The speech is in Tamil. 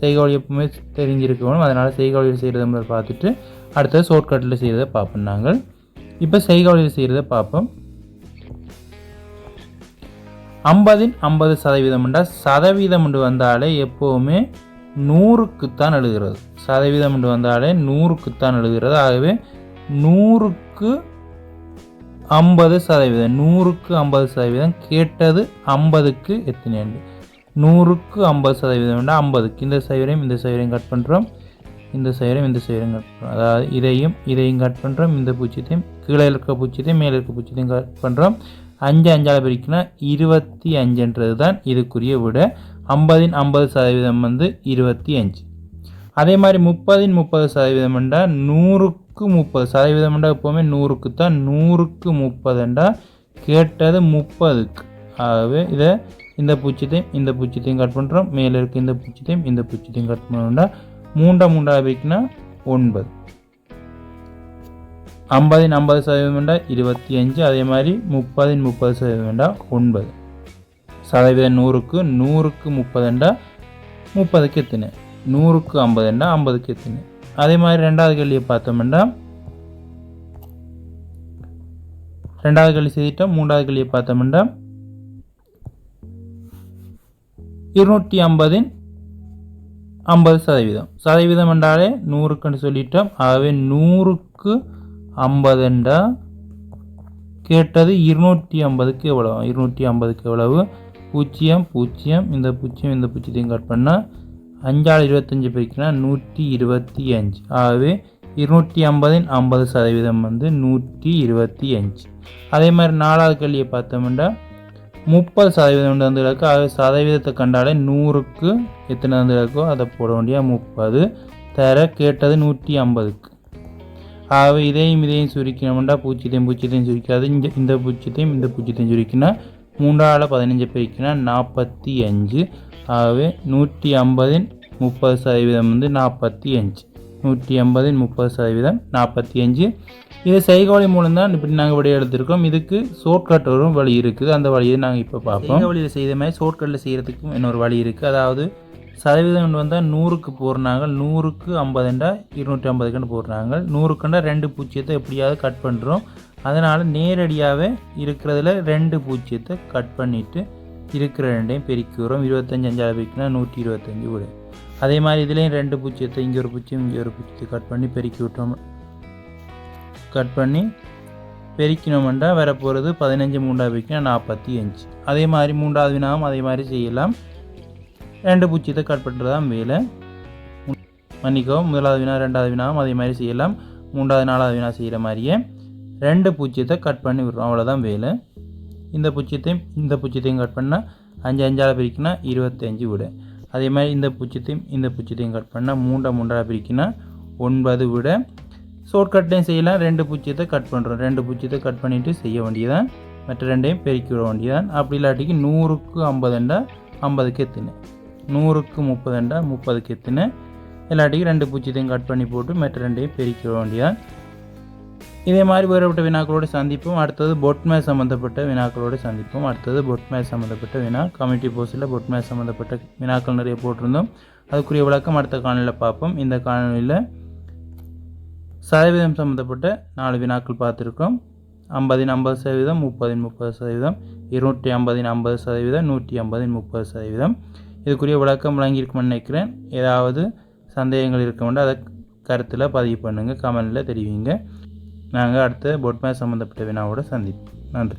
செய்கவழி எப்பவுமே தெரிஞ்சிருக்கணும். அதனால் செய்கவழியில் செய்கிறத முதல் பார்த்துட்டு அடுத்தது ஷார்ட்கட்டில் செய்கிறத பார்ப்போம். நாங்கள் இப்போ செய்கவழியில் செய்கிறத பார்ப்போம். 50% என்றால் சதவீதம் என்று வந்தாலே எப்போவுமே 100க்குத்தான் எழுதுகிறது. சதவீதம் என்று வந்தாலே 100க்குத்தான் எழுதுகிறது. ஆகவே 100க்கு 50%, 100க்கு 50%, கேட்டது 50க்கு எத்தனை? 100க்கு 50% வேண்டாம், 50க்கு இந்த சைவரையும் கட் பண்ணுறோம், இந்த சைவரையும் கட் பண்ணுறோம். அதாவது இதையும் கட் பண்ணுறோம், இந்த பூச்சியத்தையும் கீழே இருக்க பூச்சியத்தையும் மேலே இருக்க பூச்சியத்தையும் கட் பண்ணுறோம். 5 5ஆல் பிரிக்கினா 25 தான் இதுக்குரிய விட. 50% வந்து 25. அதே மாதிரி 30% என்றால் 100க்கு 30% என்றால் எப்போவுமே 100க்கு தான். 100க்கு 30 என்றால் கேட்டது 30க்கு. ஆகவே இதை இந்த பூச்சியத்தையும் கட் பண்ணுறோம், மேலே இருக்க இந்த பூச்சியத்தையும் கட் பண்ணோம்னா 3 பிரிக்கினா 9. 50% என்றால் 25. அதே மாதிரி 30% என்றால் 9. சதவீதம் 100க்கு 30 என்றால் 30க்கு எத்தனை? 100க்கு 50 என்றால் 50க்கு எத்தனை? அதே மாதிரி ரெண்டாவது கேள்வியை பார்த்தோம்னா ரெண்டாவது கேள்வி செய்துட்டோம். மூன்றாவது கேள்வியை பார்த்தோம்னா 250 50%. சதவீதம் என்றாலே 100க்குன்னு சொல்லிட்டோம். ஆகவே 100க்கு 50 என்றால் கேட்டது 250க்கு எவ்வளவு? 250க்கு எவ்வளவு? 0 இந்த பூச்சியத்தையும் கட் பண்ணால் 5ஆல் 25 பிரிக்கினா 125. ஆகவே 250 50% வந்து 125. அதே மாதிரி நாலாவது கேள்வியை பார்த்தோம்னா 30% வந்து கிடக்கு. ஆகவே சதவீதத்தை கண்டாலே 100க்கு எத்தனை வந்து கிடக்கோ அதை போட வேண்டிய 30 தர கேட்டது 150க்கு. ஆகவே இதையும் சுருக்கினோம்னா பூச்சியத்தையும் சுருக்காது. இந்த பூச்சியத்தையும் சுருக்கினா 3ஆல் 15 பிரிக்கினா 45. ஆகவே 150 30% வந்து 45. 150 30% 45. இது செய்கவழி மூலம் தான் இப்படி நாங்கள் விடை எடுத்திருக்கோம். இதுக்கு ஷார்ட்கட் ஒரு வழி இருக்குது. அந்த வழியை நாங்கள் இப்போ பார்ப்போம். செய்கவழியில் செய்த மாதிரி ஷார்ட்கட்டில் செய்கிறதுக்கும் இன்னொரு வழி இருக்குது. அதாவது சதவீதம் வந்தால் 100க்கு போடுறாங்க, 100க்கு 50 என்றால் 250க்குன்னு போடுறாங்க. 100க்குண்டா 2 பூச்சியத்தை எப்படியாவது கட் பண்ணுறோம். அதனால் நேரடியாகவே இருக்கிறதுல 2 பூச்சியத்தை கட் பண்ணிவிட்டு இருக்கிற ரெண்டையும் பெருக்கிறோம். 25 5ஆல் பிரிக்கினா 125 விட. அதே மாதிரி இதுலேயும் 2 பூச்சியத்தை இங்கே ஒரு பூச்சியத்தை கட் பண்ணி பெருக்கினோம்னா வரப்போகிறது 15 3ஆல் பிரிக்கினா 45. அதே மாதிரி மூன்றாவது வினாவும் அதே மாதிரி செய்யலாம். 2 பூச்சியத்தை கட் பண்ணுறது தான் வேலை. முதலாவது வினா ரெண்டாவது வினாவும் அதே மாதிரி செய்யலாம். மூன்றாவது நாலாவது வினா செய்கிற மாதிரியே 2 பூச்சியத்தை கட் பண்ணி விடுறோம். அவ்வளோதான் வேலை. இந்த பூச்சியத்தையும் கட் பண்ணால் 5 5ஆல் பிரிக்கினா 25 விட. அதே மாதிரி இந்த பூச்சியத்தையும் கட் பண்ணால் 3ஆல் பிரிக்கினா 9 விட. ஷார்ட்கட்லையும் செய்யலாம். 2 பூச்சியத்தை கட் பண்ணுறோம். 2 பூச்சியத்தை கட் பண்ணிவிட்டு செய்ய வேண்டியதான். மற்ற ரெண்டையும் பெருக்கி விட வேண்டியதான். அப்படி இல்லாட்டிக்கு 100க்கு 50 என்றால் 50க்கு எத்தனை? 100க்கு 30 என்றால் 30க்கு எத்தனை? இல்லாட்டிக்கு 2 பூச்சியத்தையும் கட் பண்ணி போட்டு மற்ற ரெண்டையும் பெருக்கி விட வேண்டியதான். இதே மாதிரி வேறுபட்ட வினாக்களோடு சந்திப்போம். அடுத்தது பொட்மேஸ் சம்மந்தப்பட்ட வினாக்களோடு சந்திப்போம். அடுத்தது பொட்மேஸ் சம்மந்தப்பட்ட வினா. கம்யூனிட்டி போஸ்ட்டில் பொட்மேஸ் சம்மந்தப்பட்ட வினாக்கள் நிறைய போட்டிருந்தோம். அதுக்குரிய விளக்கம் அடுத்த காணொலியில் பார்ப்போம். இந்த காணொலியில் சதவீதம் சம்மந்தப்பட்ட 4 வினாக்கள் பார்த்துருக்கோம். 50 50%, 30 30%, 250 50%, 150 30%. இதுக்குரிய விளக்கம் வழங்கியிருக்குமென்னு நினைக்கிறேன். ஏதாவது சந்தேகங்கள் இருக்க வேண்டாம், அதை கருத்தில் பதிவு பண்ணுங்கள், கமெண்டில் தெரிவிங்க. நாங்கள் அடுத்த பொட்மேஸ் சம்மந்தப்பட்ட வினாவோடு சந்திப்போம். நன்றி.